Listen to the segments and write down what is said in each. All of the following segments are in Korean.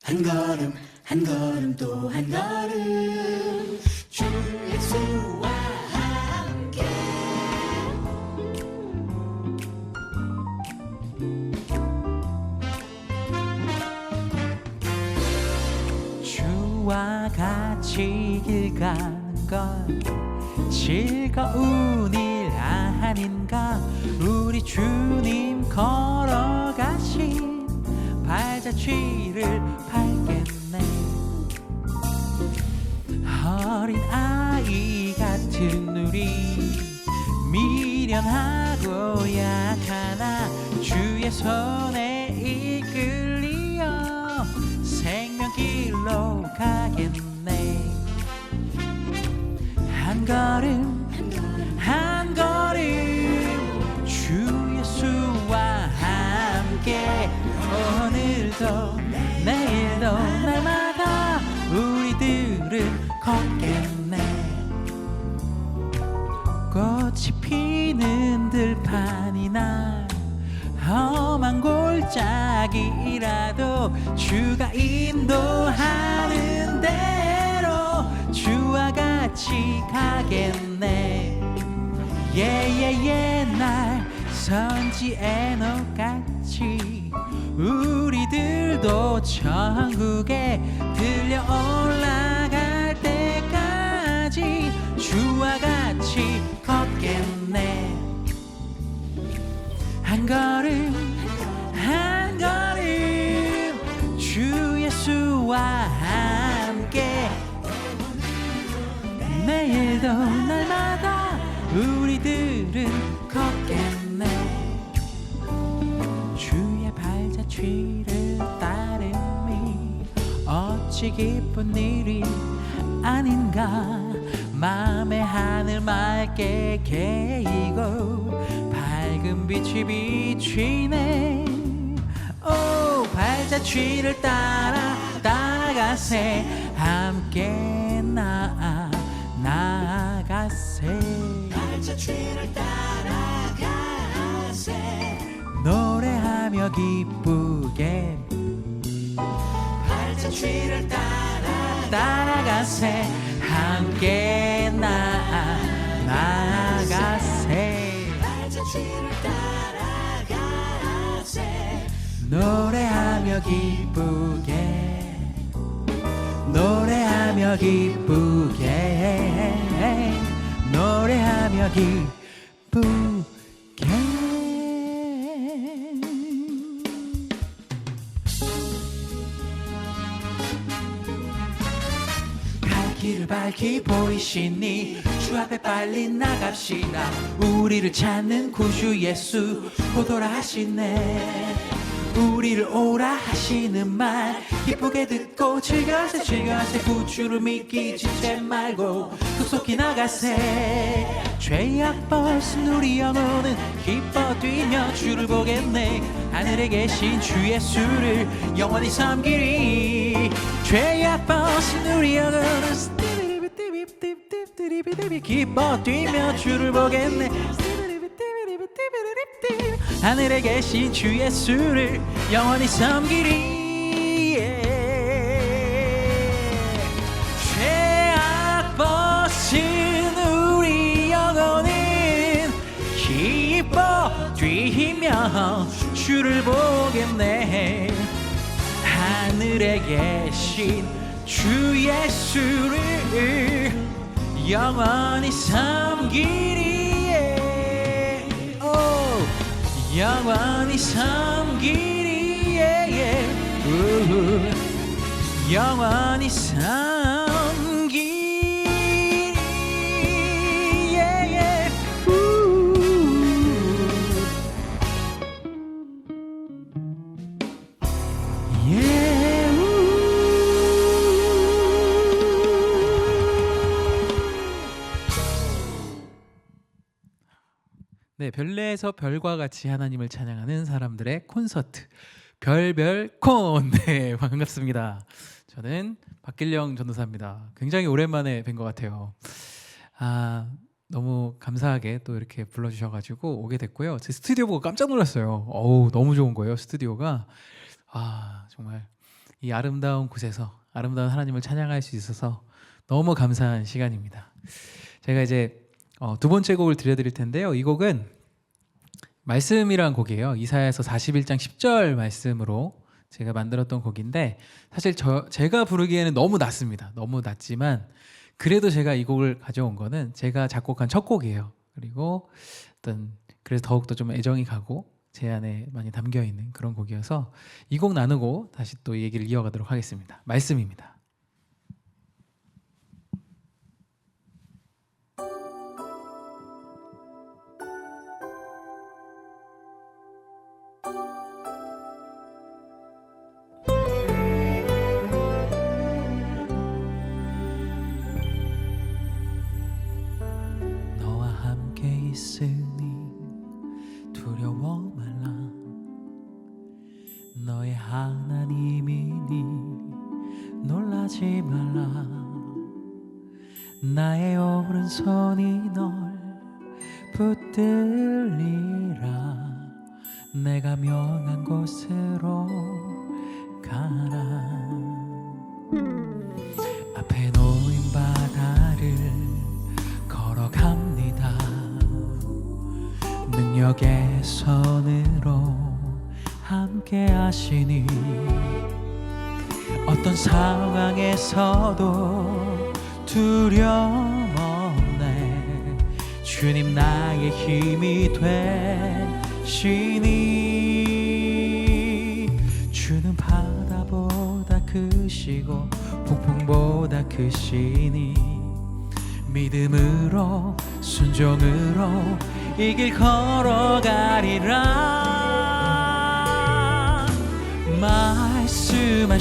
한 걸음 한 걸음 또 한 걸음 주 예수와 함께 주와 같이 길 가는 건 즐거운 일 아닌가. 우리 주님 걸어가신 발자취를 밟겠네. 어린 아이 같은 우리 미련하고 약하나 주의 손에 이끌리어 생명길로 가겠네. 한 걸음 한 걸음 주 예수와 함께 오늘도 내일도 날마다 우리들은 걷겠네. 꽃이 피는 들판이나 험한 골짜기라도 주가 인도하는 대로 주와 같이 가겠네. 예예예 날 선지 에녹같이 우리들도 천국에 들려 올라갈 때까지 주와 같이 걷겠네. 한 걸음 한 걸음 주 예수와 함께 내일도 날마다 우리들은 걷겠네. 주의 발자취를 따름이 어찌 기쁜 일이 아닌가. 맘의 하늘 맑게 개이고 밝은 빛이 비치네. 오 발자취를 따라가세. 함께 나아가세. 발자취를 따라가세. 노래하며 기쁘게 발자취를 따라가세. 함께 나아가세. 발자취를 따라가세. 노래하며 기쁘게 노래하며 기쁘게 노래하며 기쁘게. 갈 길을 밝히 보이시니 주 앞에 빨리 나갑시다. 우리를 찾는 구주 예수 오더라 하시네. 우리를 오라 하시는 말 기쁘게 듣고 즐거하세 구주를 믿기 지체 말고 급속히 나가세. 죄악 벗은 우리 영혼은 기뻐 뛰며 주를 보겠네. 하늘에 계신 주 예수를 영원히 섬기리. 죄악 벗은 우리 영혼은 기뻐 뛰며 주를 보겠네. 하늘에 계신 주 예수를 영원히 섬기리. 죄악 벗은 우리 영혼은 기뻐 뛰며 주를 보겠네. 하늘에 계신 주 예수를 영원히 섬기리. 영원히 섬기리. 영원히 섬기리. 네, 별내에서 별과 같이 하나님을 찬양하는 사람들의 콘서트 별별콘. 네, 반갑습니다. 저는 박길영 전도사입니다. 굉장히 오랜만에 뵌 것 같아요. 너무 감사하게 또 이렇게 불러주셔가지고 오게 됐고요. 제 스튜디오 보고 깜짝 놀랐어요. 어우, 너무 좋은 거예요, 스튜디오가. 정말 이 아름다운 곳에서 아름다운 하나님을 찬양할 수 있어서 너무 감사한 시간입니다. 제가 이제 두 번째 곡을 들려드릴 텐데요. 이 곡은 말씀이란 곡이에요. 이사야서 41장 10절 말씀으로 제가 만들었던 곡인데 사실 제가 부르기에는 너무 낮습니다. 너무 낮지만 그래도 제가 이 곡을 가져온 거는 제가 작곡한 첫 곡이에요. 그리고 그래서 더욱더 좀 애정이 가고 제 안에 많이 담겨 있는 그런 곡이어서 이 곡 나누고 다시 또 이 얘기를 이어가도록 하겠습니다. 말씀입니다. 너와 함께 있으니 두려워 말라. 너의 하나님이니 놀라지 말라. 나의 오른손이 널 붙들리라. 내가 명한 곳으로 가라. 앞에 놓인 바다를 걸어갑니다. 능력의 손으로 함께 하시니 어떤 상황에서도 두려움 없네. 주님 나의 힘이 되시니 주는 바다보다 크시고 폭풍보다 크시니 믿음으로 순종으로 이 길 걸어가리라.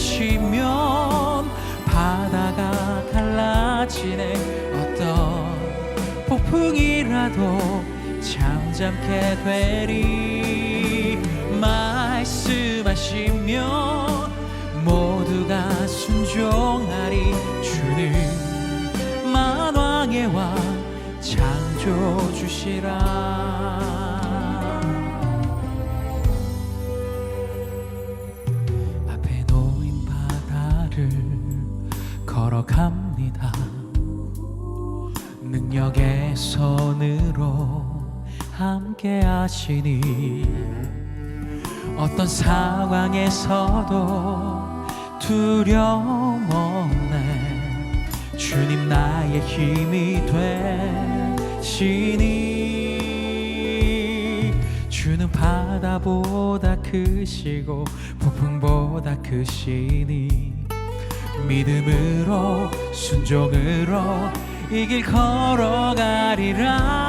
말씀하시면 바다가 갈라지네. 어떤 폭풍이라도 잠잠게 되리. 말씀하시면 모두가 순종하리. 주는 만왕의 왕 창조주시라. 앞에 놓인 바다를 걸어갑니다. 능력의 손으로 함께 하시니 어떤 상황에서도 두려움 없네. 주님 나의 힘이 되시니 주는 바다보다 크시고 폭풍보다 크시니 믿음으로 순종으로 이 길 걸어가리라.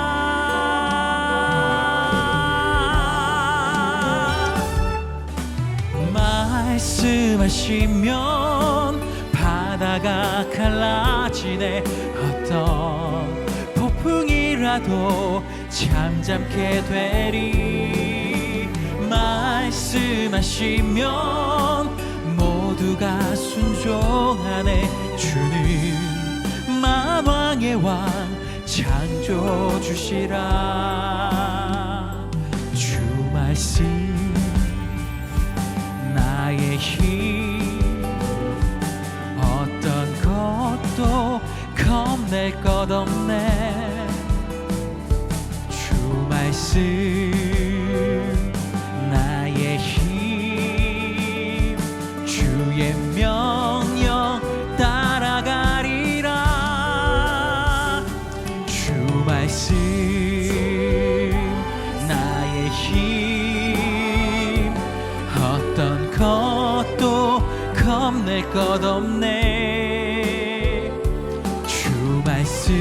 말씀하시면 바다가 갈라지네. 어떤 폭풍이라도 잠잠게 되리. 말씀하시면 모두가 순종하네. 주는 만왕의 왕 창조주시라. 주 말씀 나의 힘 어떤 것도 겁낼 것 없네. 주 말씀 나의 힘 주의 명령 따라가리라. 주 말씀 나의 힘 어떤 것도 겁낼 것 없네. 주 말씀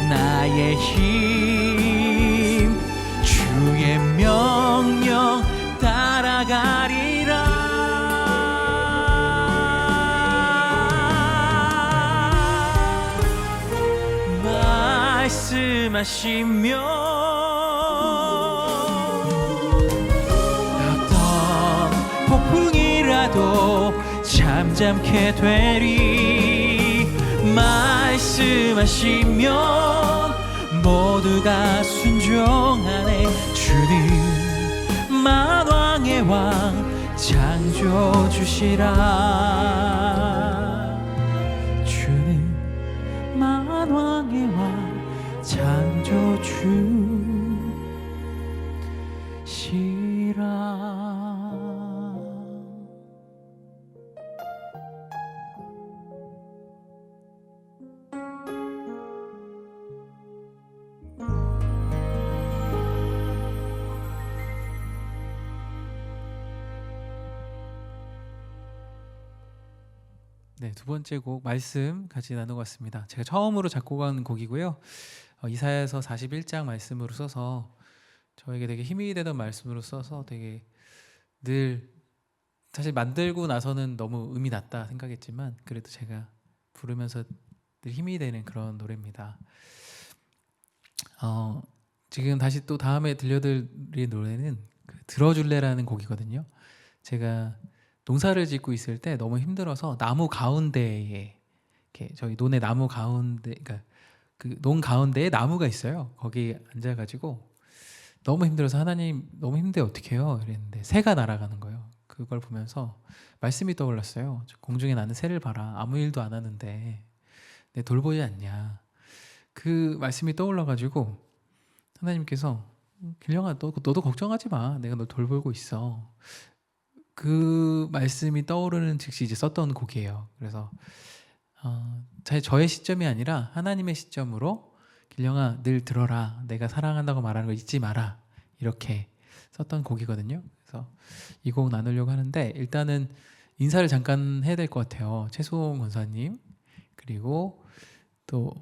나의 힘 주의 명령 따라가리라. 말씀하시면 어떤 폭풍이라도 잠잠게 되리. 말씀하시면 모두가 순종하네. 주는 만왕의 왕 창조주시라. 주는 만왕의 왕 창조주시라. 네, 두 번째 곡 말씀 같이 나누고 왔습니다. 제가 처음으로 작곡한 곡이고요. 이사야서 41장 말씀으로 써서 저에게 되게 힘이 되던 말씀으로 써서 되게 늘 사실 만들고 나서는 너무 음이 낮다 생각했지만 그래도 제가 부르면서 늘 힘이 되는 그런 노래입니다. 지금 다시 또 다음에 들려드릴 노래는 들어줄래라는 곡이거든요. 제가 농사를 짓고 있을 때 너무 힘들어서 나무 가운데에 이렇게 저희 논의 나무 가운데, 그러니까 그 논 가운데에 나무가 있어요. 거기 앉아가지고 너무 힘들어서 하나님 너무 힘들어 어떻게 해요? 이랬는데 새가 날아가는 거예요. 그걸 보면서 말씀이 떠올랐어요. 공중에 나는 새를 봐라. 아무 일도 안 하는데 내 돌보지 않냐. 그 말씀이 떠올라가지고 하나님께서 길령아 너도 걱정하지 마. 내가 너 돌보고 있어. 그 말씀이 떠오르는 즉시 이제 썼던 곡이에요. 그래서 저의 시점이 아니라 하나님의 시점으로 길령아 늘 들어라. 내가 사랑한다고 말하는 거 잊지 마라. 이렇게 썼던 곡이거든요. 그래서 이 곡 나누려고 하는데 일단은 인사를 잠깐 해야 될 것 같아요. 최수홍 권사님 그리고 또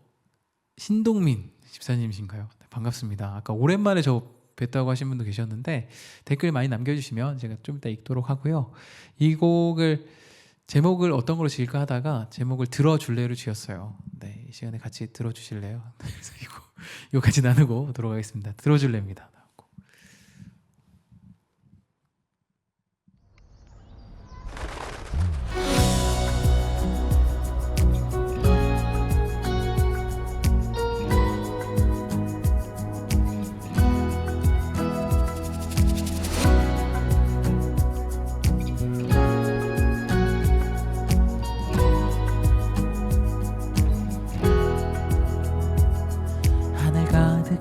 신동민 집사님이신가요? 네, 반갑습니다. 아까 오랜만에 저 뵀다고 하신 분도 계셨는데 댓글 많이 남겨주시면 제가 좀 이따 읽도록 하고요. 이 곡을 제목을 어떤 걸로 지을까 하다가 제목을 들어줄래로 지었어요. 네, 이 시간에 같이 들어주실래요? 그래서 이거 같이 나누고 오도록 하겠습니다. 들어줄래입니다.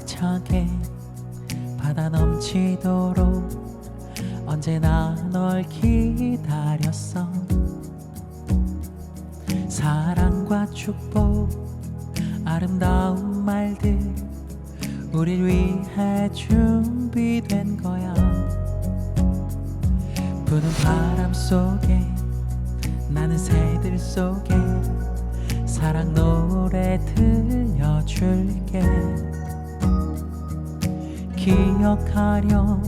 차게 바다 넘치도록 언제나 널 기다렸어. 사랑과 축복 아름다운 말들 우릴 위해 준비된 거야. 부는 바람 속에 나는 새들 속에 사랑 노래 들려줄게. 기억하렴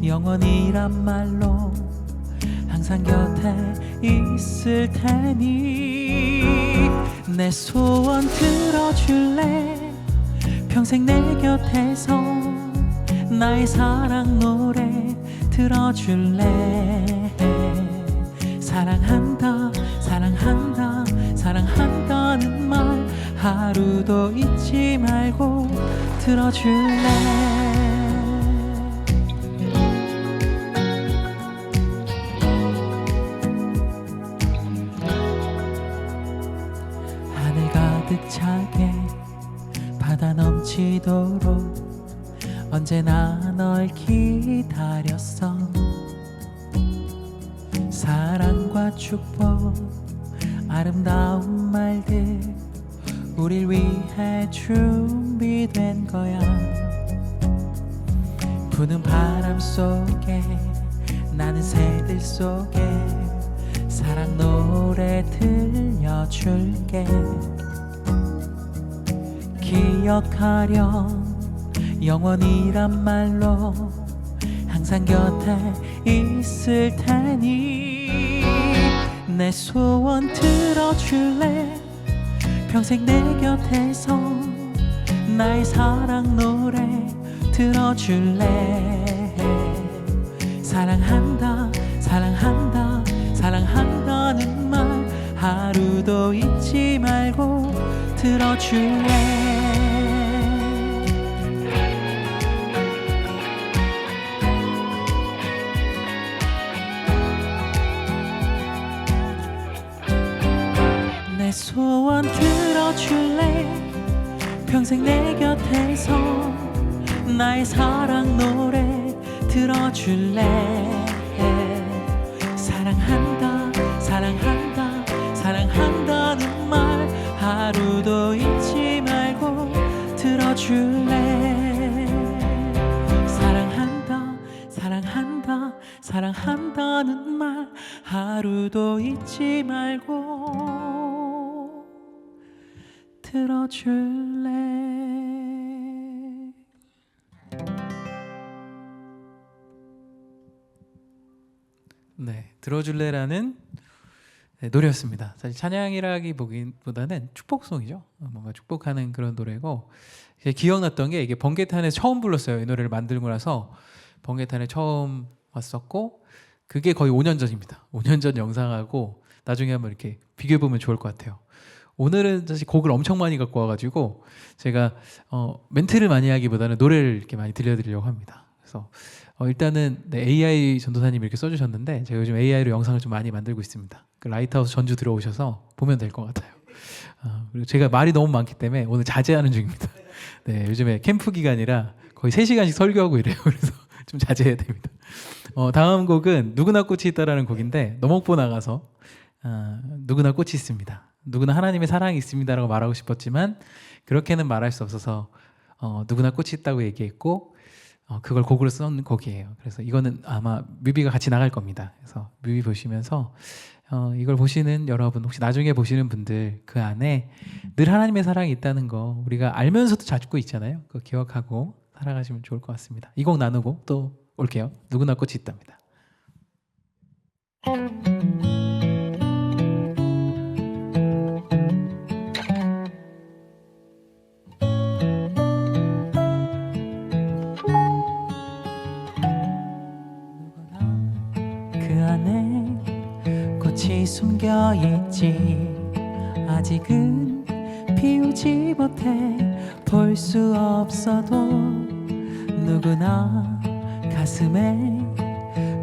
영원이란 말로 항상 곁에 있을 테니 내 소원 들어줄래. 평생 내 곁에서 나의 사랑 노래 들어줄래. 사랑한다 사랑한다 사랑한다는 말 하루도 잊지 말고 들어줄래. 하늘 가득 차게 바다 넘치도록 언제나 널 기다렸어. 사랑과 축복 아름다운 말들 우릴 위해 준비된 거야. 부는 바람 속에 나는 새들 속에 사랑 노래 들려줄게. 기억하렴 영원이란 말로 항상 곁에 있을 테니 내 소원 들어줄래. 평생 내 곁에서 나의 사랑 노래 들어줄래. 사랑한다 사랑한다 사랑한다는 말 하루도 잊지 말고 들어줄래. 소원 들어줄래? 평생 내 곁에서 나의 사랑 노래 들어줄래? 사랑한다 사랑한다 사랑한다는 말 하루도 잊지 말고 들어줄래? 사랑한다 사랑한다 사랑한다는 말 하루도 잊지 말고 들어줄래? 네, 들어줄래라는 노래였습니다. 사실 찬양이라기보다는 축복송이죠. 뭔가 축복하는 그런 노래고, 기억났던 게 이게 번개탄에서 처음 불렀어요. 이 노래를 만들고 나서 번개탄에 처음 왔었고, 그게 거의 5년 전입니다. 5년 전 영상하고 나중에 한번 이렇게 비교해 보면 좋을 것 같아요. 오늘은 사실 곡을 엄청 많이 갖고 와가지고 제가 멘트를 많이 하기보다는 노래를 이렇게 많이 들려드리려고 합니다. 그래서 일단은 AI 전도사님이 이렇게 써주셨는데, 제가 요즘 AI로 영상을 좀 많이 만들고 있습니다. 그 라이트하우스 전주 들어오셔서 보면 될 것 같아요. 그리고 제가 말이 너무 많기 때문에 오늘 자제하는 중입니다. 네, 요즘에 캠프 기간이라 거의 3시간씩 설교하고 이래요. 그래서 좀 자제해야 됩니다. 다음 곡은 누구나 꽃이 있다라는 곡인데, 너목보 나가서 누구나 꽃이 있습니다. 누구나 하나님의 사랑이 있습니다라고 말하고 싶었지만 그렇게는 말할 수 없어서 누구나 꽃이 있다고 얘기했고, 그걸 곡으로 쓴 곡이에요. 그래서 이거는 아마 뮤비가 같이 나갈 겁니다. 그래서 뮤비 보시면서 이걸 보시는 여러분, 혹시 나중에 보시는 분들, 그 안에 늘 하나님의 사랑이 있다는 거 우리가 알면서도 찾고 있잖아요. 그거 기억하고 살아가시면 좋을 것 같습니다. 이 곡 나누고 또 올게요. 누구나 꽃이 있답니다. 그 안에 꽃이 숨겨있지. 아직은 피우지 못해 볼 수 없어도 누구나 가슴에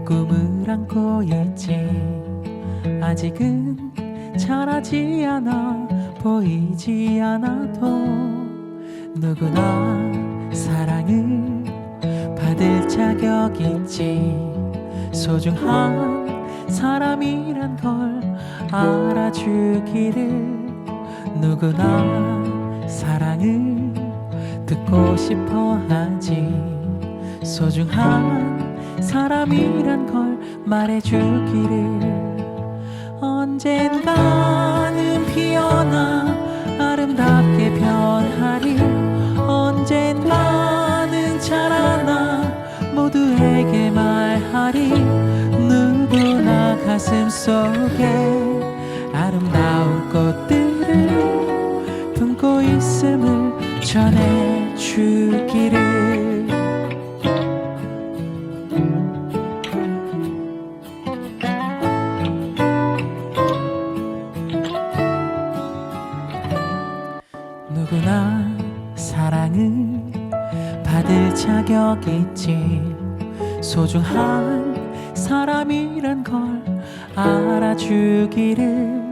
꿈을 안고 있지. 아직은 자라지 않아 보이지 않아도 누구나 사랑을 받을 자격 있지. 소중한 사람이란 걸 알아주기를. 누구나 사랑을 듣고 싶어 하지. 소중한 사람이란 걸 말해주기를. 언젠가는 피어나 아름답게 변하리. 언젠가는 자라나 모두에게 말하리. 누구나 가슴 속에 아름다운 꽃들을 품고 있음을 전해주기를. 누구나 사랑을 받을 자격 있지. 소중한 사람이란 걸 알아주기를.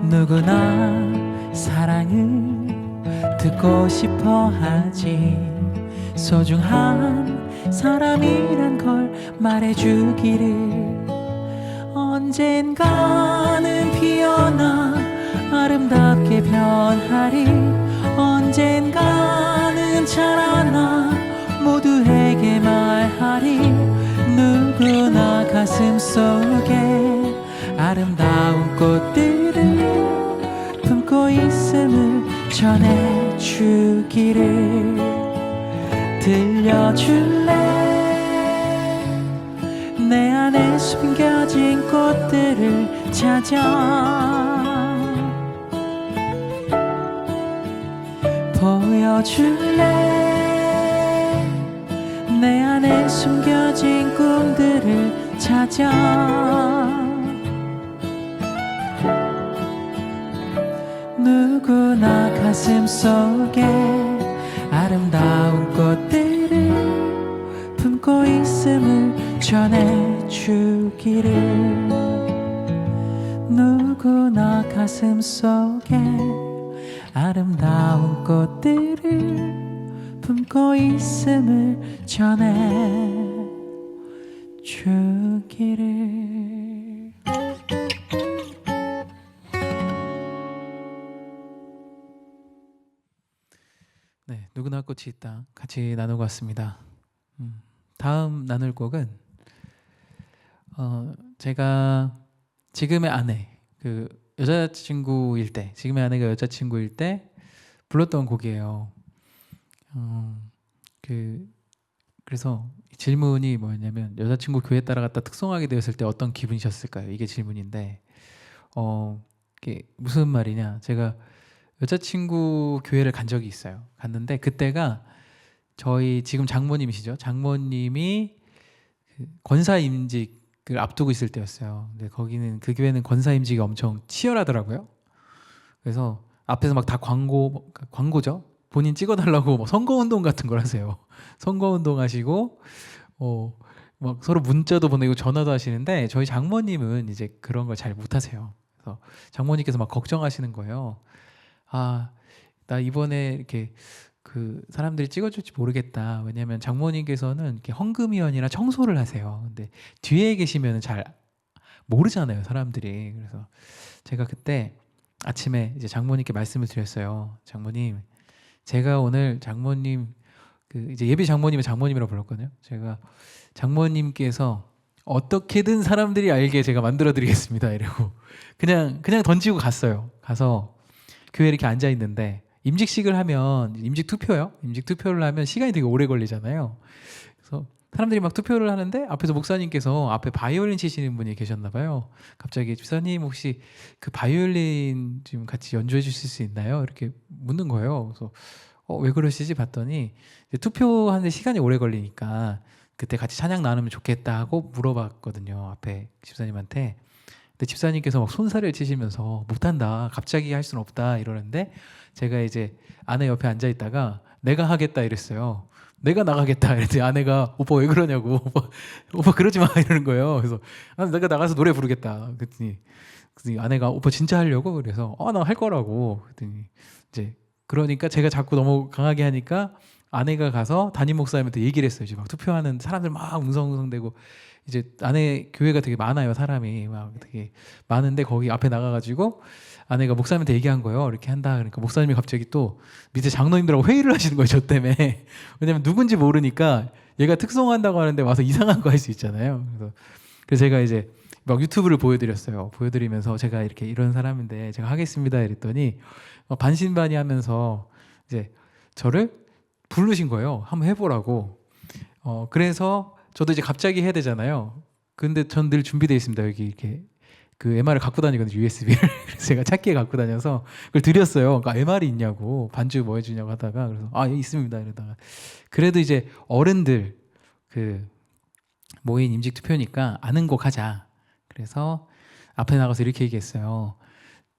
누구나 사랑을 듣고 싶어 하지. 소중한 사람이란 걸 말해주기를. 언젠가는 피어나 아름답게 변하리. 언젠가는 자라나 모두에게 말하리. 누구나 가슴 속에 아름다운 꽃들을 품고 있음을 전해주기를. 들려줄래? 내 안에 숨겨진 꽃들을 찾아 보여줄래? 내 안에 숨겨진 꿈들을 찾아 누구나 가슴 속에 아름다운 꽃들을 품고 있음을 전해주기를. 누구나 가슴 속에 아름다운 꽃들을 품고 있음을 전해 주기를. 네, 누구나 꽃이 있다 같이 나누고 왔습니다. 다음 나눌 곡은 제가 지금의 아내, 그 여자친구일 때, 지금의 아내가 여자친구일 때 불렀던 곡이에요. 그래서 질문이 뭐였냐면, 여자친구 교회 따라갔다 특송하게 되었을 때 어떤 기분이셨을까요? 이게 질문인데, 이게 무슨 말이냐? 제가 여자친구 교회를 간 적이 있어요. 갔는데 그때가 저희 지금 장모님이시죠? 장모님이 그 권사임직을 앞두고 있을 때였어요. 근데 거기는, 그 교회는 권사임직이 엄청 치열하더라고요. 그래서 앞에서 막 다 광고죠. 본인 찍어달라고 뭐 선거운동 같은 걸 하세요. 선거운동 하시고 막 서로 문자도 보내고 전화도 하시는데, 저희 장모님은 이제 그런 걸 잘 못하세요. 그래서 장모님께서 막 걱정하시는 거예요. 아, 나 이번에 이렇게 그 사람들이 찍어줄지 모르겠다. 왜냐면 장모님께서는 이렇게 헌금위원이나 청소를 하세요. 근데 뒤에 계시면 잘 모르잖아요, 사람들이. 그래서 제가 그때 아침에 이제 장모님께 말씀을 드렸어요. 장모님, 제가 오늘 장모님, 그 이제 예비 장모님을 장모님이라고 불렀거든요. 제가 장모님께서 어떻게든 사람들이 알게 제가 만들어 드리겠습니다, 이러고 그냥 던지고 갔어요. 가서 교회에 이렇게 앉아 있는데, 임직식을 하면, 임직 투표요. 임직 투표를 하면 시간이 되게 오래 걸리잖아요. 그래서 사람들이 막 투표를 하는데 앞에서 목사님께서 앞에 바이올린 치시는 분이 계셨나 봐요. 갑자기 집사님 혹시 그 바이올린 좀 같이 연주해 주실 수 있나요? 이렇게 묻는 거예요. 그래서 왜 그러시지 봤더니, 이제 투표하는데 시간이 오래 걸리니까 그때 같이 찬양 나누면 좋겠다 하고 물어봤거든요, 앞에 집사님한테. 근데 집사님께서 막 손살을 치시면서 못한다, 갑자기 할 수는 없다 이러는데, 제가 이제 아내 옆에 앉아 있다가 내가 하겠다 이랬어요. 내가 나가겠다 이랬더니 아내가 오빠 왜 그러냐고, 오빠 그러지 마 이러는 거예요. 그래서 내가 나가서 노래 부르겠다 그랬더니 아내가 오빠 진짜 하려고? 그래서 나 할 거라고 그랬더니, 이제 그러니까 제가 자꾸 너무 강하게 하니까 아내가 가서 담임 목사님한테 얘기를 했어요. 이제 막 투표하는 사람들 막 웅성웅성대고, 이제 안에 교회가 되게 많아요. 사람이 막 되게 많은데 거기 앞에 나가가지고 아내가 목사님한테 얘기한 거예요. 이렇게 한다. 그러니까 목사님이 갑자기 또 밑에 장로님들하고 회의를 하시는 거예요, 저 때문에. 왜냐면 누군지 모르니까 얘가 특송한다고 하는데 와서 이상한 거 할 수 있잖아요. 그래서 제가 이제 막 유튜브를 보여드렸어요. 보여드리면서 제가 이렇게 이런 사람인데 제가 하겠습니다 이랬더니 반신반의하면서 이제 저를 부르신 거예요. 한번 해보라고. 그래서 저도 이제 갑자기 해야 되잖아요. 근데 전 늘 준비되어 있습니다. 여기 이렇게 그 MR을 갖고 다니거든요, USB를. 그래서 제가 찾기에 갖고 다녀서 그걸 드렸어요. 그러니까 MR이 있냐고, 반주 뭐 해주냐고 하다가, 그래서 여기 있습니다 이러다가, 그래도 이제 어른들 그 모인 임직 투표니까 아는 곡 하자. 그래서 앞에 나가서 이렇게 얘기했어요.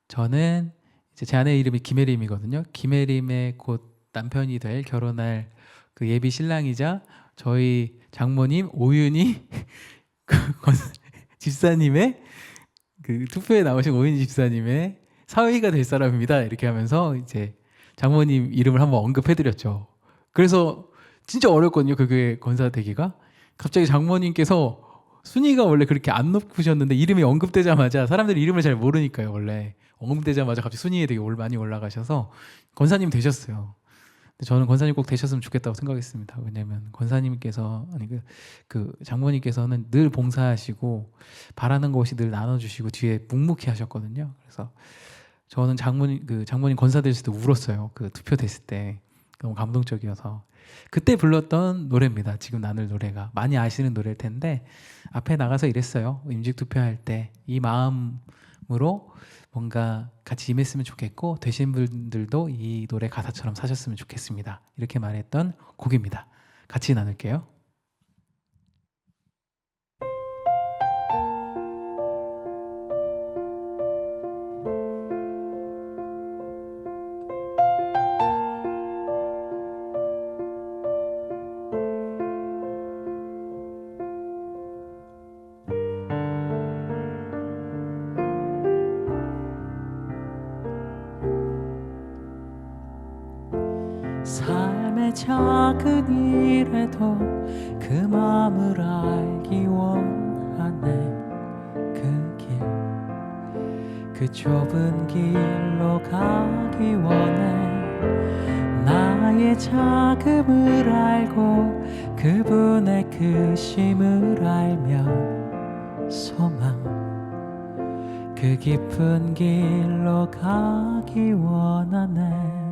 저는 이제 제 아내 이름이 김혜림이거든요. 김혜림의 곧 남편이 될, 결혼할 그 예비 신랑이자 저희 장모님 오윤희 집사님의, 그 투표에 나오신 오윤희 집사님의 사위가 될 사람입니다. 이렇게 하면서 이제 장모님 이름을 한번 언급해드렸죠. 그래서 진짜 어렵거든요, 그게 권사되기가. 갑자기 장모님께서, 순위가 원래 그렇게 안 높으셨는데 이름이 언급되자마자, 사람들이 이름을 잘 모르니까요, 원래 언급되자마자 갑자기 순위에 되게 많이 올라가셔서 권사님 되셨어요. 근데 저는 권사님 꼭 되셨으면 좋겠다고 생각했습니다. 왜냐하면 권사님께서, 아니 그 장모님께서는 늘 봉사하시고 바라는 것이 늘 나눠주시고 뒤에 묵묵히 하셨거든요. 그래서 저는 장모님 권사 됐을 때 울었어요. 그 투표 됐을 때 너무 감동적이어서. 그때 불렀던 노래입니다. 지금 나눌 노래가 많이 아시는 노래일 텐데, 앞에 나가서 이랬어요. 임직 투표할 때 이 마음으로 뭔가 같이 임했으면 좋겠고, 되신 분들도 이 노래 가사처럼 사셨으면 좋겠습니다. 이렇게 말했던 곡입니다. 같이 나눌게요. 작은 일에도 그 마음을 알기 원하네. 그 길, 그 좁은 길로 가기 원해. 나의 자금을 알고 그분의 크심을 알며 소망, 그 깊은 길로 가기 원하네.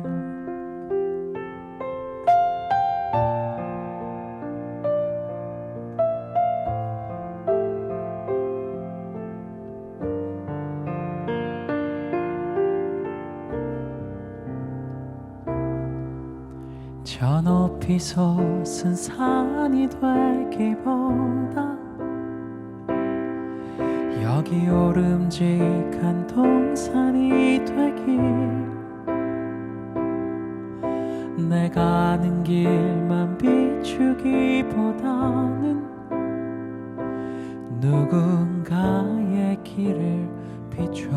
저 높이 솟은 산이 되기보다 여기 오름직한 동산이 되길, 내가 아는 길만 비추기보다는 누군가의 길을 비춰준다면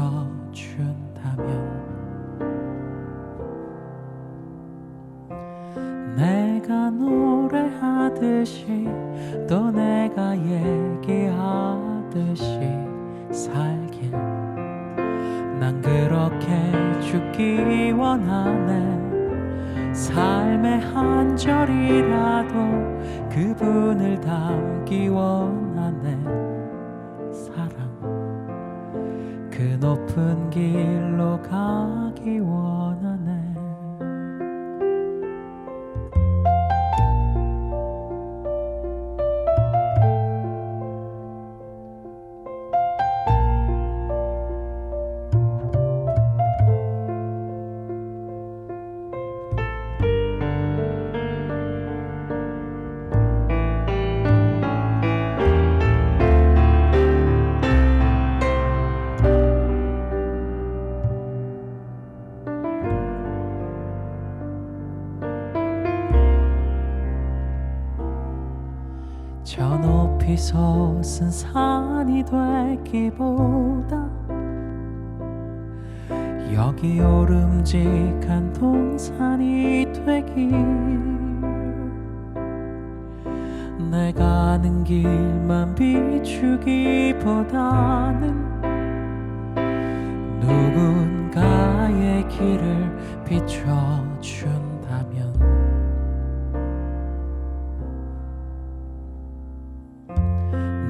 내가 노래하듯이 또 내가 얘기하듯이 살길, 난 그렇게 죽기 원하네. 삶의 한 절이라도 그분을 담기 원하네. 사랑, 그 높은 길로 가기 원하네. 저 높이 솟은 산이 되기보다 여기 오름직한 동산이 되길, 내가 아는 길만 비추기보다는 누군가의 길을 비춰준다면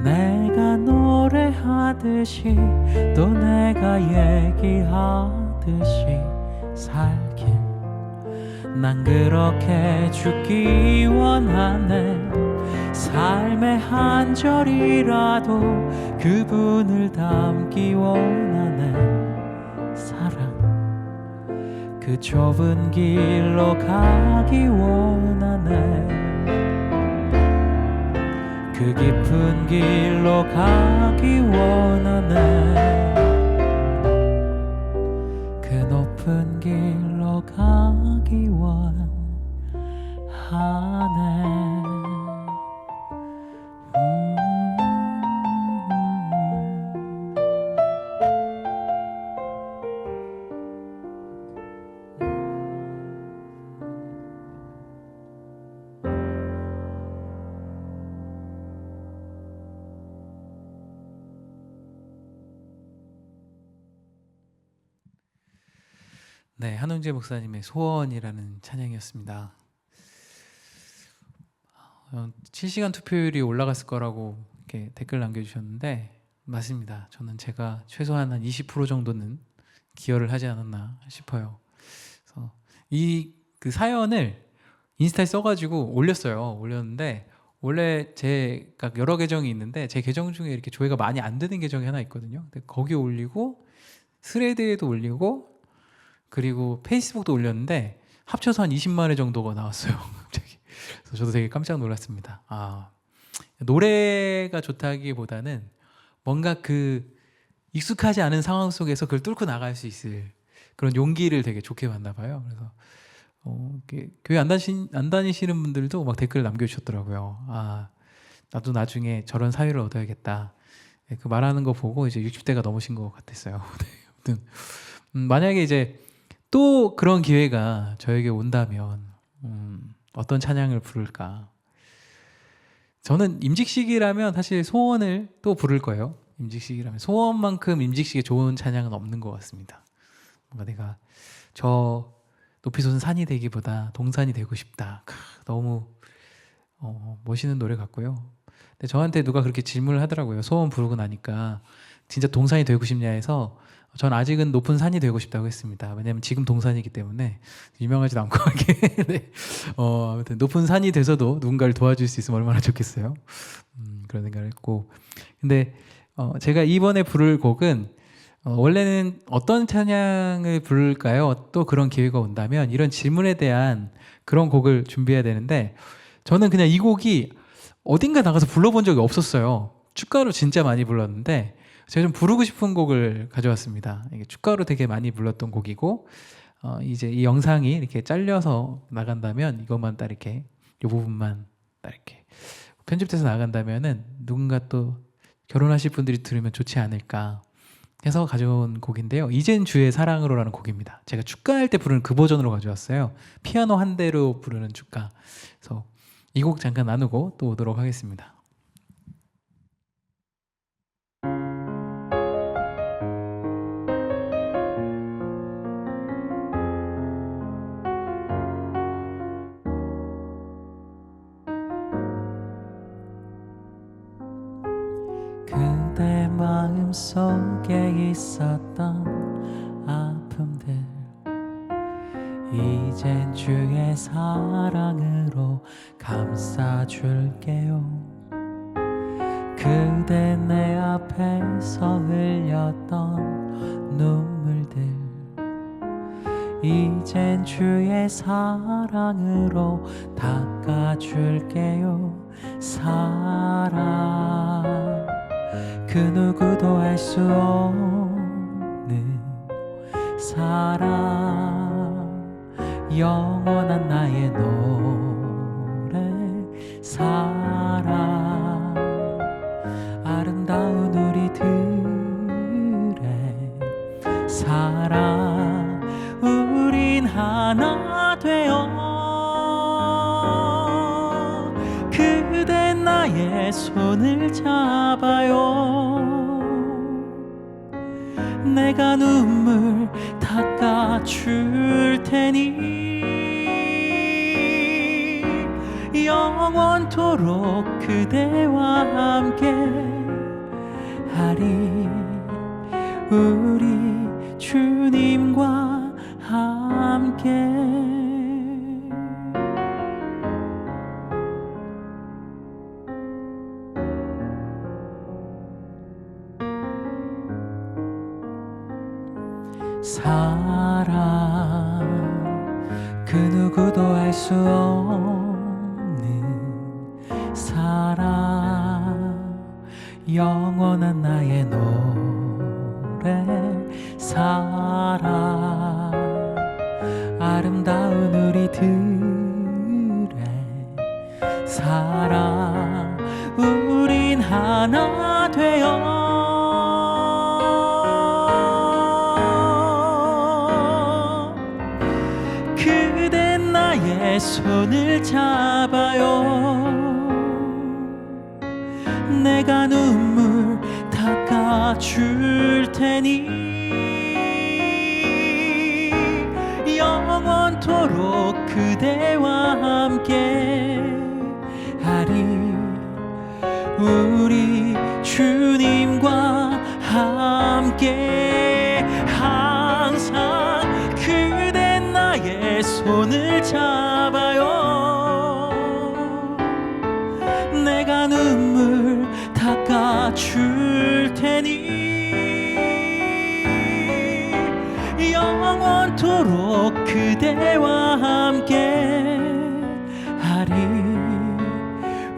내가 노래하듯이 또 내가 얘기하듯이 살길, 난 그렇게 죽기 원하네. 삶의 한 절이라도 그분을 담기 원하네. 사랑, 그 좁은 길로 가기 원하네. 그 깊은 길로 가기 원하네. 그 높은 길로 가기 원하네. 네, 한웅재 목사님의 소원이라는 찬양이었습니다. 실시간 투표율이 올라갔을 거라고 이렇게 댓글 남겨주셨는데 맞습니다. 저는 제가 최소한 한 20% 정도는 기여를 하지 않았나 싶어요. 그래서 이 그 사연을 인스타에 써가지고 올렸는데 원래 제가 여러 계정이 있는데 제 계정 중에 이렇게 조회가 많이 안 되는 계정이 하나 있거든요. 근데 거기 올리고 스레드에도 올리고 그리고 페이스북도 올렸는데 합쳐서 한 20만 회 정도가 나왔어요. 갑자기. 그래서 저도 되게 깜짝 놀랐습니다. 노래가 좋다기보다는 뭔가 그 익숙하지 않은 상황 속에서 그걸 뚫고 나갈 수 있을 그런 용기를 되게 좋게 봤나 봐요. 그래서 교회 안 다니시는 분들도 막 댓글 남겨주셨더라고요. 나도 나중에 저런 사유를 얻어야겠다. 그 말하는 거 보고 이제 60대가 넘으신 것 같았어요. 아무튼 만약에 이제 또 그런 기회가 저에게 온다면 어떤 찬양을 부를까? 저는 임직식이라면 사실 소원을 또 부를 거예요. 임직식이라면 소원만큼 임직식에 좋은 찬양은 없는 것 같습니다. 뭔가 내가 저 높이 솟은 산이 되기보다 동산이 되고 싶다. 너무 멋있는 노래 같고요. 근데 저한테 누가 그렇게 질문을 하더라고요. 소원 부르고 나니까 진짜 동산이 되고 싶냐 해서 전 아직은 높은 산이 되고 싶다고 했습니다. 왜냐하면 지금 동산이기 때문에 유명하지도 않고 하게. 네. 아무튼 높은 산이 돼서도 누군가를 도와줄 수 있으면 얼마나 좋겠어요. 그런 생각을 했고, 근데 제가 이번에 부를 곡은 원래는 어떤 찬양을 부를까요? 또 그런 기회가 온다면 이런 질문에 대한 그런 곡을 준비해야 되는데 저는 그냥 이 곡이 어딘가 나가서 불러본 적이 없었어요. 축가로 진짜 많이 불렀는데 제가 좀 부르고 싶은 곡을 가져왔습니다. 이게 축가로 되게 많이 불렀던 곡이고 이제 이 영상이 이렇게 잘려서 나간다면 이것만 딱 이렇게 이 부분만 딱 이렇게 편집돼서 나간다면은 누군가 또 결혼하실 분들이 들으면 좋지 않을까 해서 가져온 곡인데요. 이젠 주의 사랑으로라는 곡입니다. 제가 축가할 때 부르는 그 버전으로 가져왔어요. 피아노 한 대로 부르는 축가. 그래서 이 곡 잠깐 나누고 또 오도록 하겠습니다. 그대 마음속에 있었던 아픔들 이젠 주의 사랑으로 감싸줄게요. 그대 내 앞에서 흘렸던 눈물들 이젠 주의 사랑으로 닦아줄게요. 사랑 그 누구도 알 수 없는 사랑 영원한 나의 노래 사랑 아름다운 우리들의 사랑 우린 하나 되어 그대 나의 손을 잡아요. 내가 눈물 닦아줄 테니 영원토록 그대와 함께 하리 우리 주님과 함께 사랑 그 누구도 알 수 없는 사랑 영원한 나의 노래 사랑 아름다운 우리들의 사랑 우린 하나 되어 손을 잡아요. 내가 눈물 닦아줄 테니 영원토록 그대와 함께 하리 우리 주님과 함께 항상 그대 나의 손을 잡아요. 내가 눈물 닦아줄 테니 영원토록 그대와 함께 하리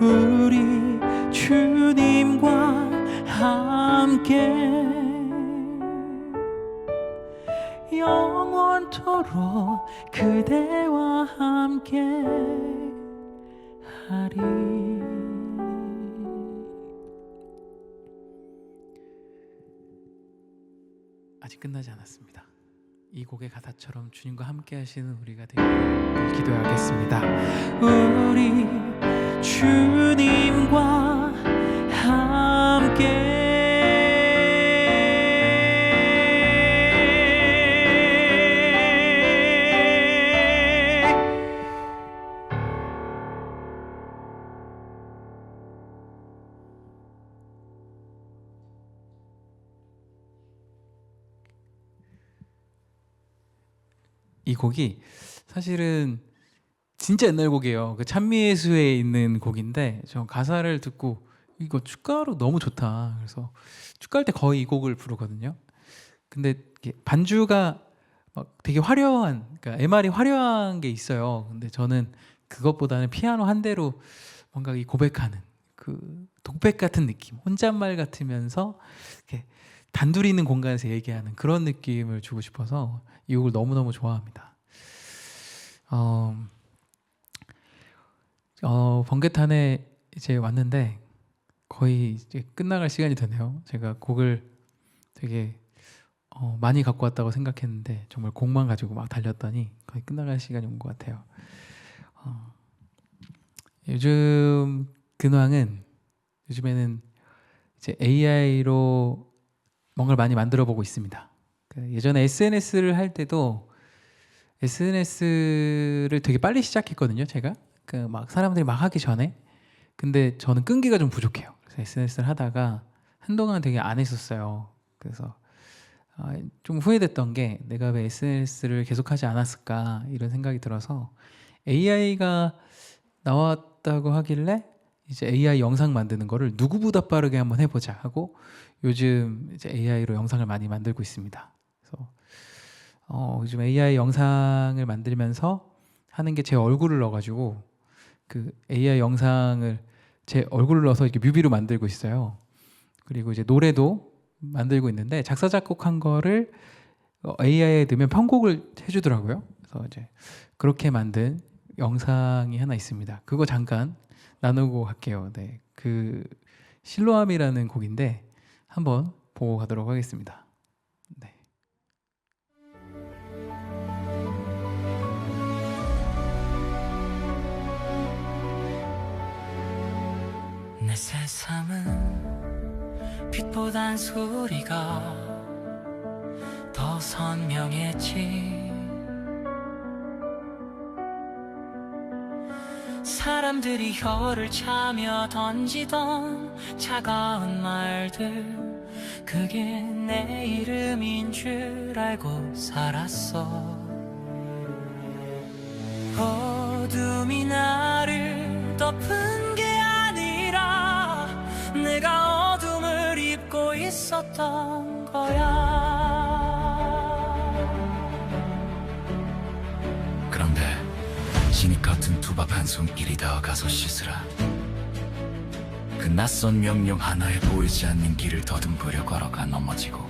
우리 주님과 함께 영원토록 그대와 함께 하리. 아직 끝나지 않았습니다. 이 곡의 가사처럼 주님과 함께 하시는 우리가 되기를 기도하겠습니다. 우리 주님과 함께 이 곡이 사실은 진짜 옛날 곡이에요. 그 찬미예수에 있는 곡인데 저 가사를 듣고 이거 축가로 너무 좋다. 그래서 축가할 때 거의 이 곡을 부르거든요. 근데 이게 반주가 막 되게 화려한, 그러니까 MR이 화려한 게 있어요. 근데 저는 그것보다는 피아노 한 대로 뭔가 이 고백하는 그 독백 같은 느낌, 혼잣말 같으면서 이렇게 단둘이 있는 공간에서 얘기하는 그런 느낌을 주고 싶어서 이 곡을 너무너무 좋아합니다. 번개탄에 이제 왔는데 거의 이제 끝나갈 시간이 되네요. 제가 곡을 되게 많이 갖고 왔다고 생각했는데 정말 곡만 가지고 막 달렸더니 거의 끝나갈 시간이 온 것 같아요. 요즘 근황은 요즘에는 이제 AI로 뭔가를 많이 만들어 보고 있습니다. 예전에 SNS를 할 때도 SNS를 되게 빨리 시작했거든요. 제가 막 사람들이 막 하기 전에. 근데 저는 끈기가 좀 부족해요. 그래서 SNS를 하다가 한동안 되게 안 했었어요. 그래서 좀 후회됐던 게 내가 왜 SNS를 계속하지 않았을까 이런 생각이 들어서 AI가 나왔다고 하길래 이제 AI 영상 만드는 거를 누구보다 빠르게 한번 해보자 하고 요즘 이제 AI로 영상을 많이 만들고 있습니다. 그래서 요즘 AI 영상을 만들면서 하는 게 제 얼굴을 넣어가지고 그 AI 영상을 제 얼굴을 넣어서 이렇게 뮤비로 만들고 있어요. 그리고 이제 노래도 만들고 있는데 작사 작곡한 거를 AI에 넣으면 편곡을 해주더라고요. 그래서 이제 그렇게 만든 영상이 하나 있습니다. 그거 잠깐 나누고 갈게요. 네, 그 실로암이라는 곡인데 한번 보고 가도록 하겠습니다. 네. 내 세상은 빛보단 소리가 더 선명했지. 사람들이 혀를 차며 던지던 차가운 말들, 그게 내 이름인 줄 알고 살았어. 어둠이 나를 덮은 게 아니라 내가 어둠을 입고 있었던 거야. 그런데 진흙 같은 투밥 한숨 이리 다가가서 씻으라. 그 낯선 명령 하나에 보이지 않는 길을 더듬으려 걸어가 넘어지고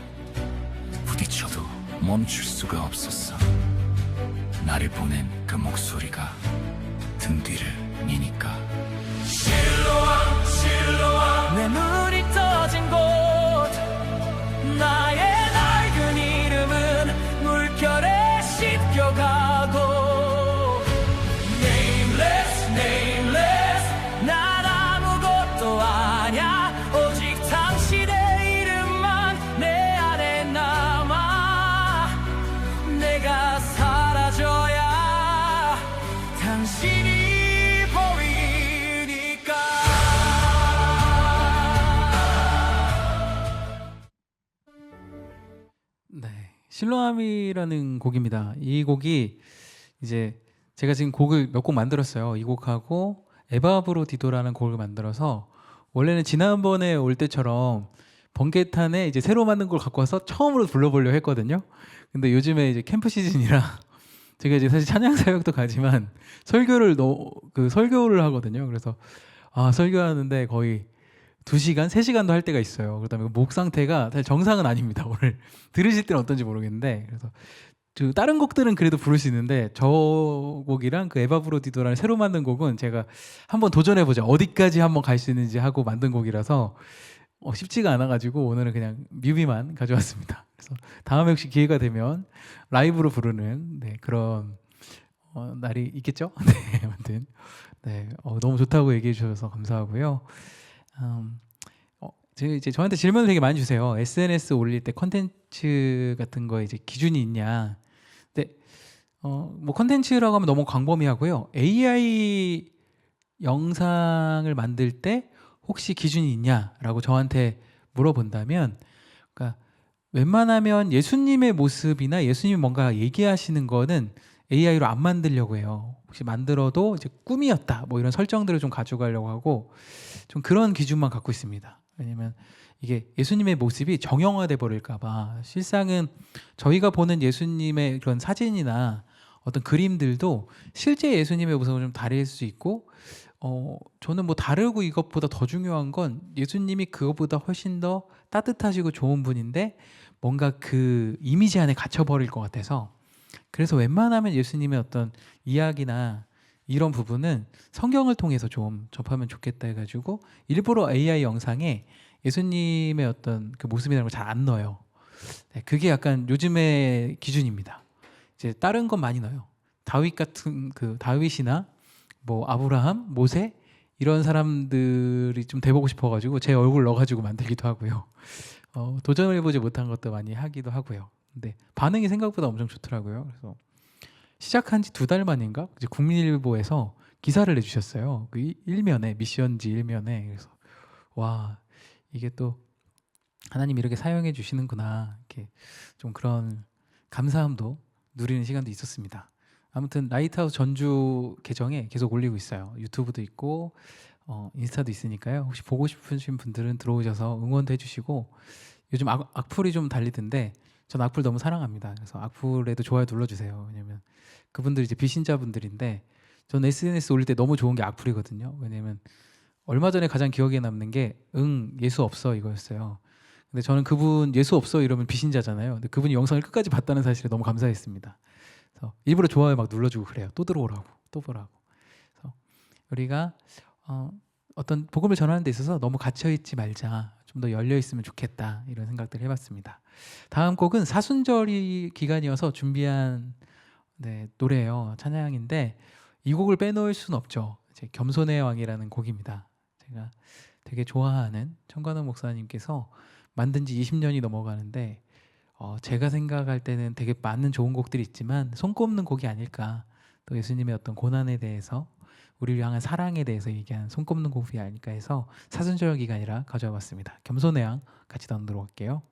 부딪혀도 멈출 수가 없었어. 나를 보낸 그 목소리가 등 뒤를 미니까. 실로암 실로암 뇌물이 터진 곳, 나의 낡은 이름은 물결에 씻겨가고. Nameless nameless 난 아무것도 아냐. 오직 당신의 이름만 내 안에 남아. 내가 사라져야 당신이 보이니까. 네, 실로암이라는 곡입니다. 이 곡이 이제 제가 지금 곡을 몇 곡 만들었어요. 이 곡하고 에바브로 디도라는 곡을 만들어서 원래는 지난번에 올 때처럼 번개탄에 이제 새로 만든 걸 갖고 와서 처음으로 불러보려고 했거든요. 근데 요즘에 이제 캠프 시즌이라 제가 이제 사실 찬양 사역도 가지만 설교를 하거든요. 그래서 설교하는데 거의 2시간, 3시간도 할 때가 있어요. 그러다 보니까 목 상태가 사실 정상은 아닙니다. 오늘 들으실 때는 어떤지 모르겠는데, 그래서 그 다른 곡들은 그래도 부를 수 있는데 저 곡이랑 그 에바브로디도라는 새로 만든 곡은 제가 한번 도전해보자, 어디까지 한번 갈 수 있는지 하고 만든 곡이라서 쉽지가 않아가지고 오늘은 그냥 뮤비만 가져왔습니다. 그래서 다음에 혹시 기회가 되면 라이브로 부르는 그런 날이 있겠죠? 네, 아무튼 너무 좋다고 얘기해 주셔서 감사하고요. 이제 저한테 질문을 되게 많이 주세요. SNS 올릴 때 컨텐츠 같은 거 이제 기준이 있냐? 근데 뭐 컨텐츠라고 하면 너무 광범위하고요. AI 영상을 만들 때 혹시 기준이 있냐라고 저한테 물어본다면, 그러니까 웬만하면 예수님의 모습이나 예수님이 뭔가 얘기하시는 거는 AI로 안 만들려고 해요. 혹시 만들어도 이제 꿈이었다 뭐 이런 설정들을 좀 가져가려고 하고 좀 그런 기준만 갖고 있습니다. 왜냐면 이게 예수님의 모습이 정형화돼 버릴까 봐. 실상은 저희가 보는 예수님의 그런 사진이나 어떤 그림들도 실제 예수님의 모습은 좀 다를 수 있고, 저는 뭐 다르고 이것보다 더 중요한 건 예수님이 그것보다 훨씬 더 따뜻하시고 좋은 분인데 뭔가 그 이미지 안에 갇혀버릴 것 같아서, 그래서 웬만하면 예수님의 어떤 이야기나 이런 부분은 성경을 통해서 좀 접하면 좋겠다 해가지고 일부러 AI 영상에 예수님의 어떤 그 모습이라는 걸 잘 안 넣어요. 그게 약간 요즘의 기준입니다. 이제 다른 건 많이 넣어요. 다윗 같은 그 다윗이나 뭐 아브라함, 모세 이런 사람들이 좀 돼보고 싶어가지고 제 얼굴 넣어가지고 만들기도 하고요. 도전해보지 못한 것도 많이 하기도 하고요. 근데 반응이 생각보다 엄청 좋더라고요. 그래서 시작한 지 2달 만인가 이제 국민일보에서 기사를 내주셨어요. 그 일면에 미션지 일면에. 그래서 와, 이게 또 하나님 이렇게 사용해 주시는구나, 이렇게 좀 그런 감사함도 누리는 시간도 있었습니다. 아무튼 라이트하우스 전주 계정에 계속 올리고 있어요. 유튜브도 있고 인스타도 있으니까요. 혹시 보고 싶으신 분들은 들어오셔서 응원도 해주시고, 요즘 악플이 좀 달리던데 전 악플 너무 사랑합니다. 그래서 악플에도 좋아요 눌러주세요. 왜냐면 그분들이 이제 비신자분들인데 저는 SNS 올릴 때 너무 좋은 게 악플이거든요. 왜냐면 얼마 전에 가장 기억에 남는 게 예수 없어 이거였어요. 근데 저는 그분 예수 없어 이러면 비신자잖아요. 근데 그분이 영상을 끝까지 봤다는 사실에 너무 감사했습니다. 그래서 일부러 좋아요 막 눌러주고 그래요. 또 들어오라고, 또 보라고. 그래서 우리가 어떤 복음을 전하는 데 있어서 너무 갇혀있지 말자, 좀 더 열려있으면 좋겠다, 이런 생각들을 해봤습니다. 다음 곡은 사순절이 기간이어서 준비한 노래예요. 찬양인데 이 곡을 빼놓을 수는 없죠. 이제 겸손의 왕이라는 곡입니다. 제가 되게 좋아하는 청관원 목사님께서 만든 지 20년이 넘어가는데 제가 생각할 때는 되게 많은 좋은 곡들이 있지만 손꼽는 곡이 아닐까, 또 예수님의 어떤 고난에 대해서, 우리를 향한 사랑에 대해서 얘기한 손꼽는 곡이 아닐까 해서 사순절 기간이라 가져와 봤습니다. 겸손의 왕 같이 나누도록 할게요.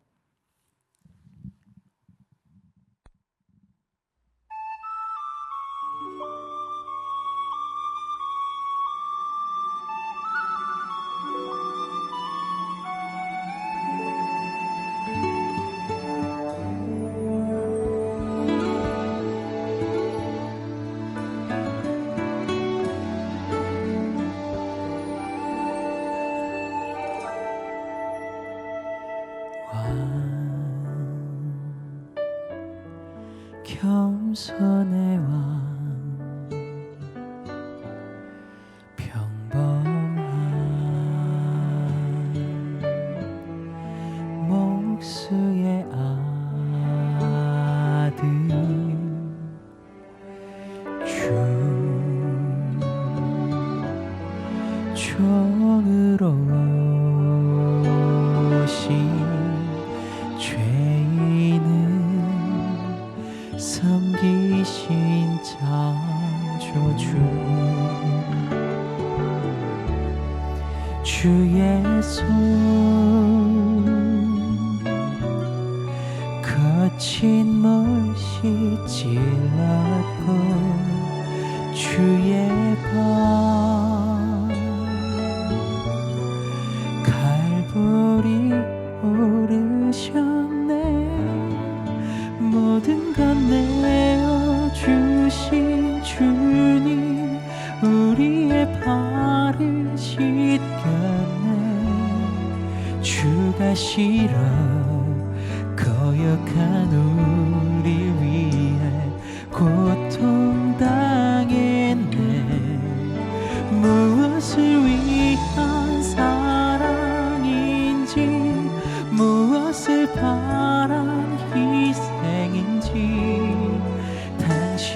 겸손의 왕, 평범한 목수의 아들, 종으로 오신 섬기신 창조주, 주의 손 거친 못이 찔렀고 주의 발 갈보리 오르셨네. 모든 것 내어주신 주님, 우리의 발을 씻겼네. 주가 싫어 거역한 우리 위해 고통당했네. 무엇을 위한 사랑인지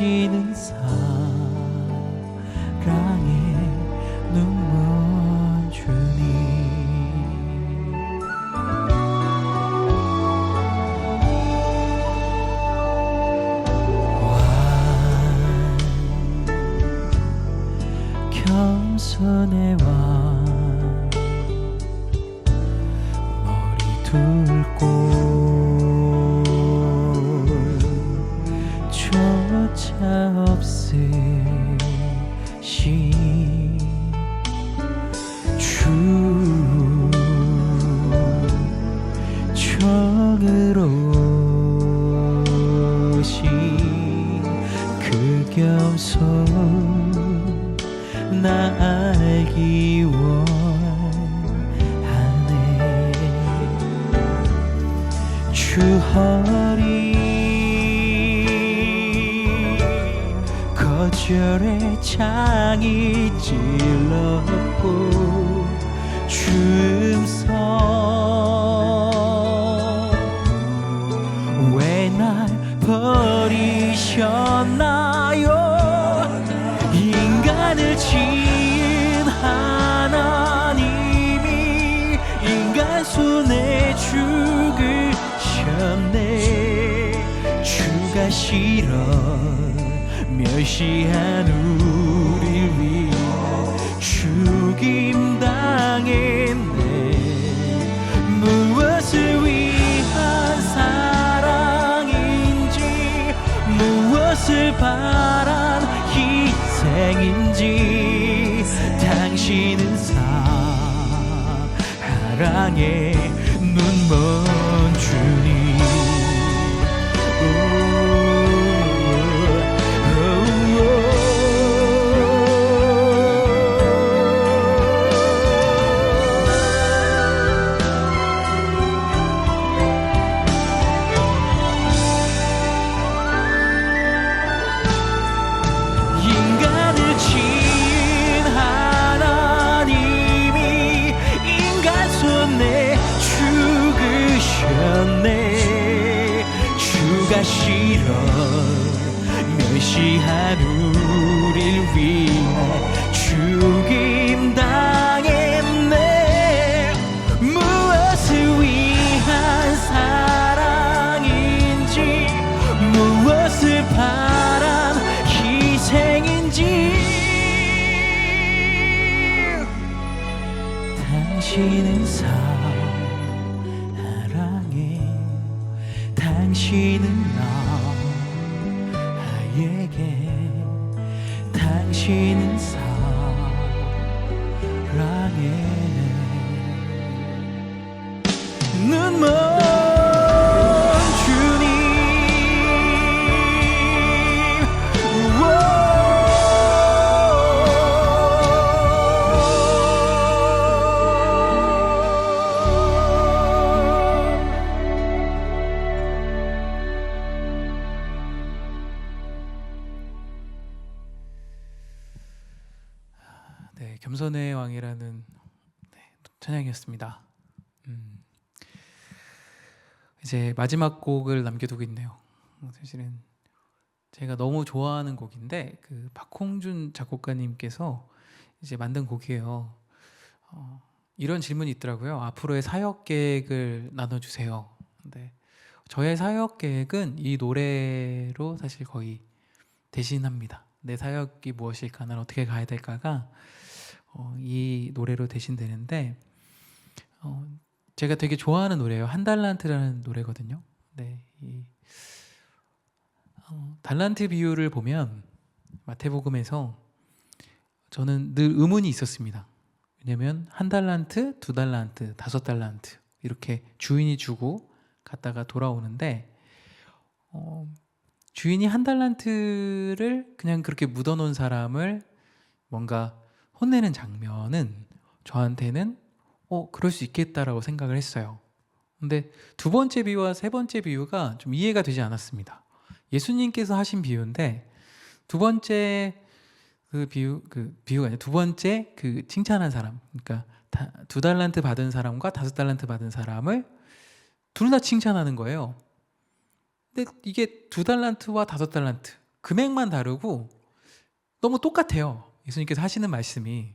당신은 사랑의 눈먼 주님. 겸손의 왕 머리 둘 곳조차 없으신 주 정으로우신 그 겸손 나 알기 원하네. 주 허리 거절의 창이 찔렀고 주음성 왜 날 버리셨나요? 인간을 지은 하나님이 인간 손에 죽으셨네. 주가 싫어 멸시한 우릴 위해 죽임 당했네. 무엇을 위한 사랑인지 무엇을 바란 희생인지 당신은 사랑의 눈먼 주님. 주가 싫어 멸시한 우릴 위해 죽임 당했네. 무엇을 위한 사랑인지 무엇을 바란 희생인지 당신은 당신은 나에게 당신은 사랑의 눈먼 주님. 네, 겸손의 왕이라는 찬양이었습니다. 이제 마지막 곡을 남겨두고 있네요. 사실은 제가 너무 좋아하는 곡인데 그 박홍준 작곡가님께서 이제 만든 곡이에요. 이런 질문이 있더라고요. 앞으로의 사역 계획을 나눠주세요. 근데 저의 사역 계획은 이 노래로 사실 거의 대신합니다. 내 사역이 무엇일까, 난 어떻게 가야 될까가 이 노래로 대신되는데 제가 되게 좋아하는 노래예요. 한 달란트라는 노래거든요. 네, 이 달란트 비유를 보면 마태복음에서 저는 늘 의문이 있었습니다. 왜냐하면 한 달란트, 두 달란트, 다섯 달란트 이렇게 주인이 주고 갔다가 돌아오는데 주인이 한 달란트를 그냥 그렇게 묻어놓은 사람을 뭔가 혼내는 장면은 저한테는 그럴 수 있겠다라고 생각을 했어요. 근데 두 번째 비유와 세 번째 비유가 좀 이해가 되지 않았습니다. 예수님께서 하신 비유인데 두 번째 비유가 아니라 두 번째 그 칭찬한 사람, 그러니까 두 달란트 받은 사람과 다섯 달란트 받은 사람을 둘 다 칭찬하는 거예요. 근데 이게 두 달란트와 다섯 달란트 금액만 다르고 너무 똑같아요. 예수님께서 하시는 말씀이.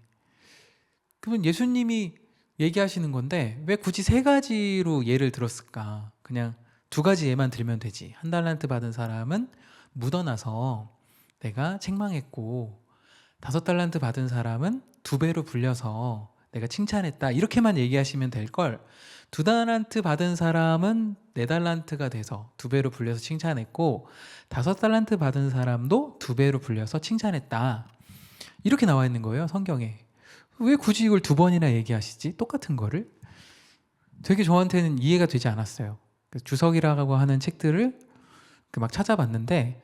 그러면 예수님이 얘기하시는 건데 왜 굳이 세 가지로 예를 들었을까? 그냥 두 가지 예만 들면 되지. 한 달란트 받은 사람은 묻어나서 내가 책망했고, 5달란트 받은 사람은 2배로 불려서 내가 칭찬했다. 이렇게만 얘기하시면 될 걸, 2달란트 받은 사람은 4달란트가 돼서 2배로 불려서 칭찬했고, 5달란트 받은 사람도 2배로 불려서 칭찬했다. 이렇게 나와 있는 거예요, 성경에. 왜 굳이 이걸 2번이나 얘기하시지? 똑같은 거를. 되게 저한테는 이해가 되지 않았어요. 주석이라고 하는 책들을 막 찾아봤는데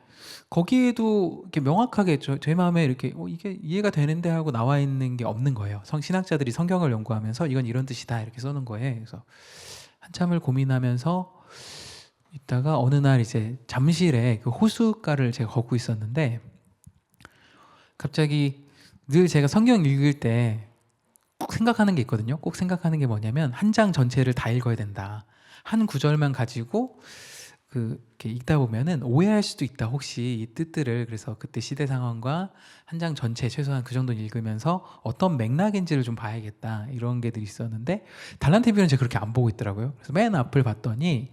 거기에도 이렇게 명확하게 제 마음에 이렇게 이게 이해가 되는데 하고 나와 있는 게 없는 거예요. 신학자들이 성경을 연구하면서 이건 이런 뜻이다 이렇게 써놓은 거예요. 그래서 한참을 고민하면서 있다가 어느 날 이제 잠실에 그 호숫가를 제가 걷고 있었는데 갑자기 늘 제가 성경 읽을 때 꼭 생각하는 게 있거든요. 꼭 생각하는 게 뭐냐면 한 장 전체를 다 읽어야 된다. 한 구절만 가지고 이렇게 읽다 보면은 오해할 수도 있다. 혹시 이 뜻들을. 그래서 그때 시대 상황과 한 장 전체 최소한 그 정도 읽으면서 어떤 맥락인지를 좀 봐야겠다. 이런 게들 있었는데 달란트 비유는 제가 그렇게 안 보고 있더라고요. 그래서 맨 앞을 봤더니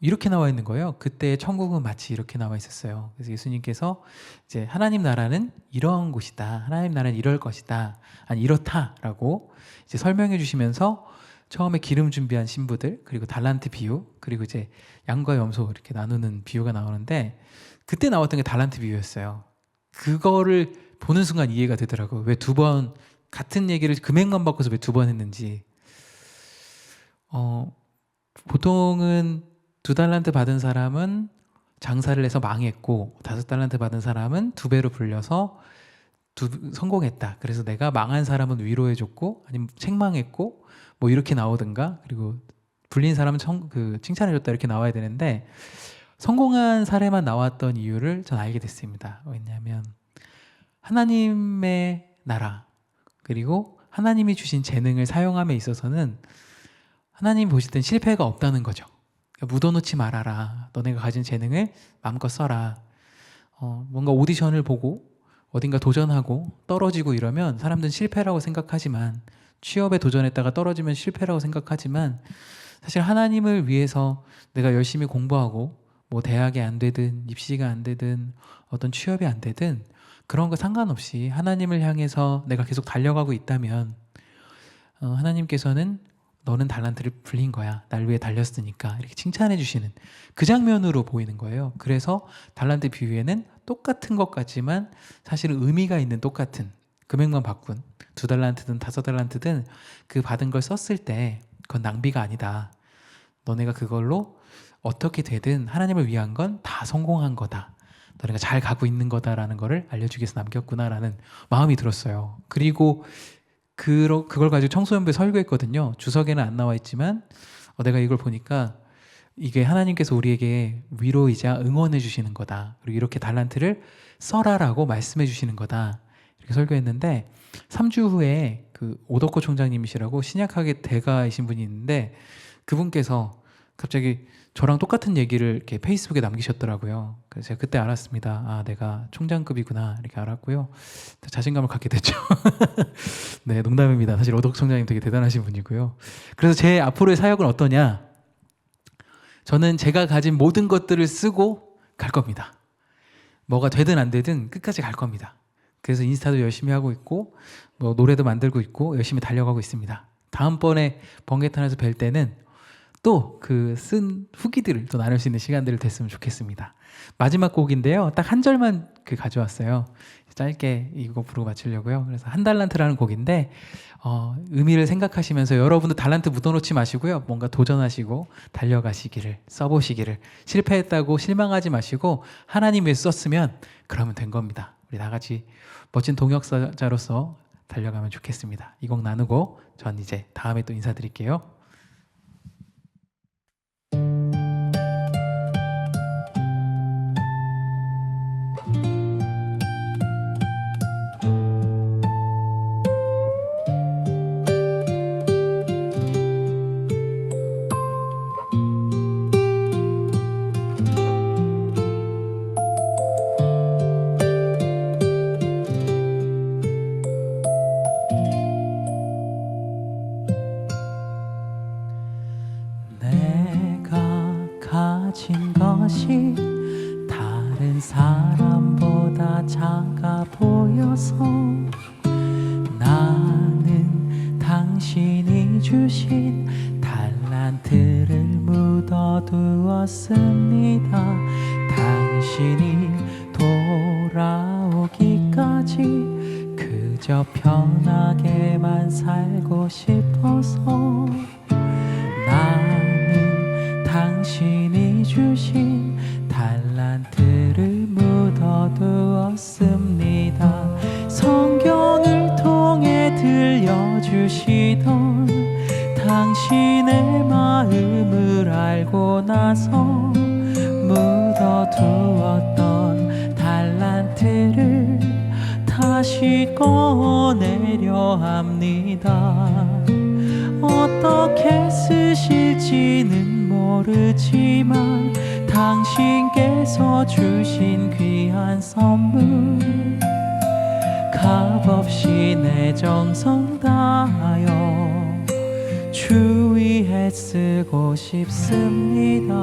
이렇게 나와 있는 거예요. 그때 천국은 마치 이렇게 나와 있었어요. 그래서 예수님께서 이제 하나님 나라는 이런 곳이다. 하나님 나라는 이럴 것이다. 아니 이렇다라고 이제 설명해 주시면서 처음에 기름 준비한 신부들, 그리고 달란트 비유, 그리고 이제 양과 염소 이렇게 나누는 비유가 나오는데 그때 나왔던 게 달란트 비유였어요. 그거를 보는 순간 이해가 되더라고요. 왜 2번 같은 얘기를 금액만 바꿔서 왜 2번 했는지. 보통은 2달란트 받은 사람은 장사를 해서 망했고 5달란트 받은 사람은 2배로 불려서 성공했다. 그래서 내가 망한 사람은 위로해줬고 아니면 책망했고 뭐 이렇게 나오든가, 그리고 불린 사람은 칭찬해줬다 이렇게 나와야 되는데 성공한 사례만 나왔던 이유를 전 알게 됐습니다. 왜냐하면 하나님의 나라 그리고 하나님이 주신 재능을 사용함에 있어서는 하나님 보실 땐 실패가 없다는 거죠. 그러니까 묻어놓지 말아라. 너네가 가진 재능을 마음껏 써라. 뭔가 오디션을 보고 어딘가 도전하고 떨어지고 이러면 사람들은 실패라고 생각하지만, 취업에 도전했다가 떨어지면 실패라고 생각하지만, 사실 하나님을 위해서 내가 열심히 공부하고 뭐 대학이 안 되든 입시가 안 되든 어떤 취업이 안 되든 그런 거 상관없이 하나님을 향해서 내가 계속 달려가고 있다면 하나님께서는 너는 달란트를 불린 거야. 날 위해 달렸으니까. 이렇게 칭찬해 주시는 그 장면으로 보이는 거예요. 그래서 달란트 비유에는 똑같은 것 같지만 사실은 의미가 있는 똑같은 금액만 바꾼 2달란트든 5달란트든 그 받은 걸 썼을 때 그건 낭비가 아니다. 너네가 그걸로 어떻게 되든 하나님을 위한 건 다 성공한 거다. 너네가 잘 가고 있는 거다라는 거를 알려주기 위해서 남겼구나라는 마음이 들었어요. 그리고 그걸 가지고 청소년부에 설교했거든요. 주석에는 안 나와 있지만 내가 이걸 보니까 이게 하나님께서 우리에게 위로이자 응원해 주시는 거다. 그리고 이렇게 달란트를 써라라고 말씀해 주시는 거다. 이렇게 설교했는데 3주 후에 그 오덕호 총장님이시라고 신약학의 대가이신 분이 있는데 그분께서 갑자기 저랑 똑같은 얘기를 이렇게 페이스북에 남기셨더라고요. 그래서 제가 그때 알았습니다. 아, 내가 총장급이구나 이렇게 알았고요. 자신감을 갖게 됐죠. 네, 농담입니다. 사실 오덕호 총장님 되게 대단하신 분이고요. 그래서 제 앞으로의 사역은 어떠냐? 저는 제가 가진 모든 것들을 쓰고 갈 겁니다. 뭐가 되든 안 되든 끝까지 갈 겁니다. 그래서 인스타도 열심히 하고 있고 뭐 노래도 만들고 있고 열심히 달려가고 있습니다. 다음번에 번개탄에서 뵐 때는 또 그 쓴 후기들을 또 나눌 수 있는 시간들을 됐으면 좋겠습니다. 마지막 곡인데요. 딱 한 절만 가져왔어요. 짧게 이 곡 부르고 마치려고요. 그래서 한 달란트라는 곡인데 의미를 생각하시면서 여러분도 달란트 묻어놓지 마시고요. 뭔가 도전하시고 달려가시기를, 써보시기를, 실패했다고 실망하지 마시고 하나님 위해서 썼으면 그러면 된 겁니다. 우리 다 같이 멋진 동역자로서 달려가면 좋겠습니다. 이 곡 나누고 전 이제 다음에 또 인사드릴게요. 것이 다른 사람보다 작아 보여서 나는 당신이 주신 달란트를 묻어두었습니다. 당신이 돌아오기까지 그저 편하게만 살고 싶어서 나는 당신이 주신 달란트를 묻어두었습니다. 성경을 통해 들려주시던 당신의 마음을 알고 나서 묻어두었던 달란트를 다시 꺼내려 합니다. 어떻게 쓰실지는 모르지만 당신께서 주신 귀한 선물 값없이 내 정성 다하여 주 위에 쓰고 싶습니다.